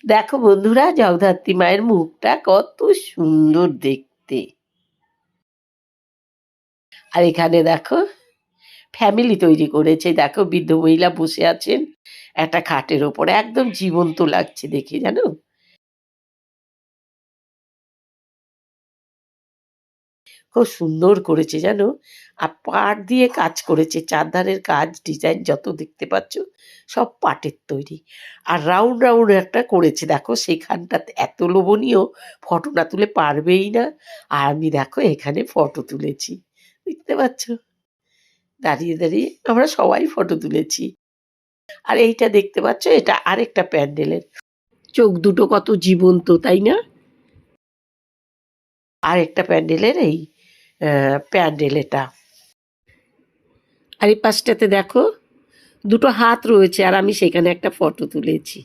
দেখো বন্ধুরা, জগদ্ধাত্রী মায়ের মুখটা কত সুন্দর দেখতে। আর এখানে দেখো ফ্যামিলি তৈরি করেছে। দেখো বৃদ্ধ মহিলা বসে আছেন একটা খাটের ওপরে, একদম জীবন্ত লাগছে দেখে, জানো। খুব সুন্দর করেছে জানো। আর পাট দিয়ে কাজ করেছে, চারধারের কাজ ডিজাইন যত দেখতে পাচ্ছ সব পাটের তৈরি। আর রাউন্ড রাউন্ড একটা করেছে, দেখো সেখানটাতে এত লোভনীয়, ফটো না তুলে পারবেই না। আর আমি দেখো এখানে ফটো তুলেছি, দেখতে পাচ্ছ, দাঁড়িয়ে দাঁড়িয়ে আমরা সবাই ফটো তুলেছি। আর এইটা দেখতে পাচ্ছ, এটা আরেকটা প্যান্ডেলের, চোখ দুটো কত জীবন্ত, তাই না। আর একটা প্যান্ডেলের এই প্যান্ডেল এটা। আর এই পাশটাতে দেখো দুটো হাত রয়েছে, আর আমি সেখানে একটা ফটো তুলেছি।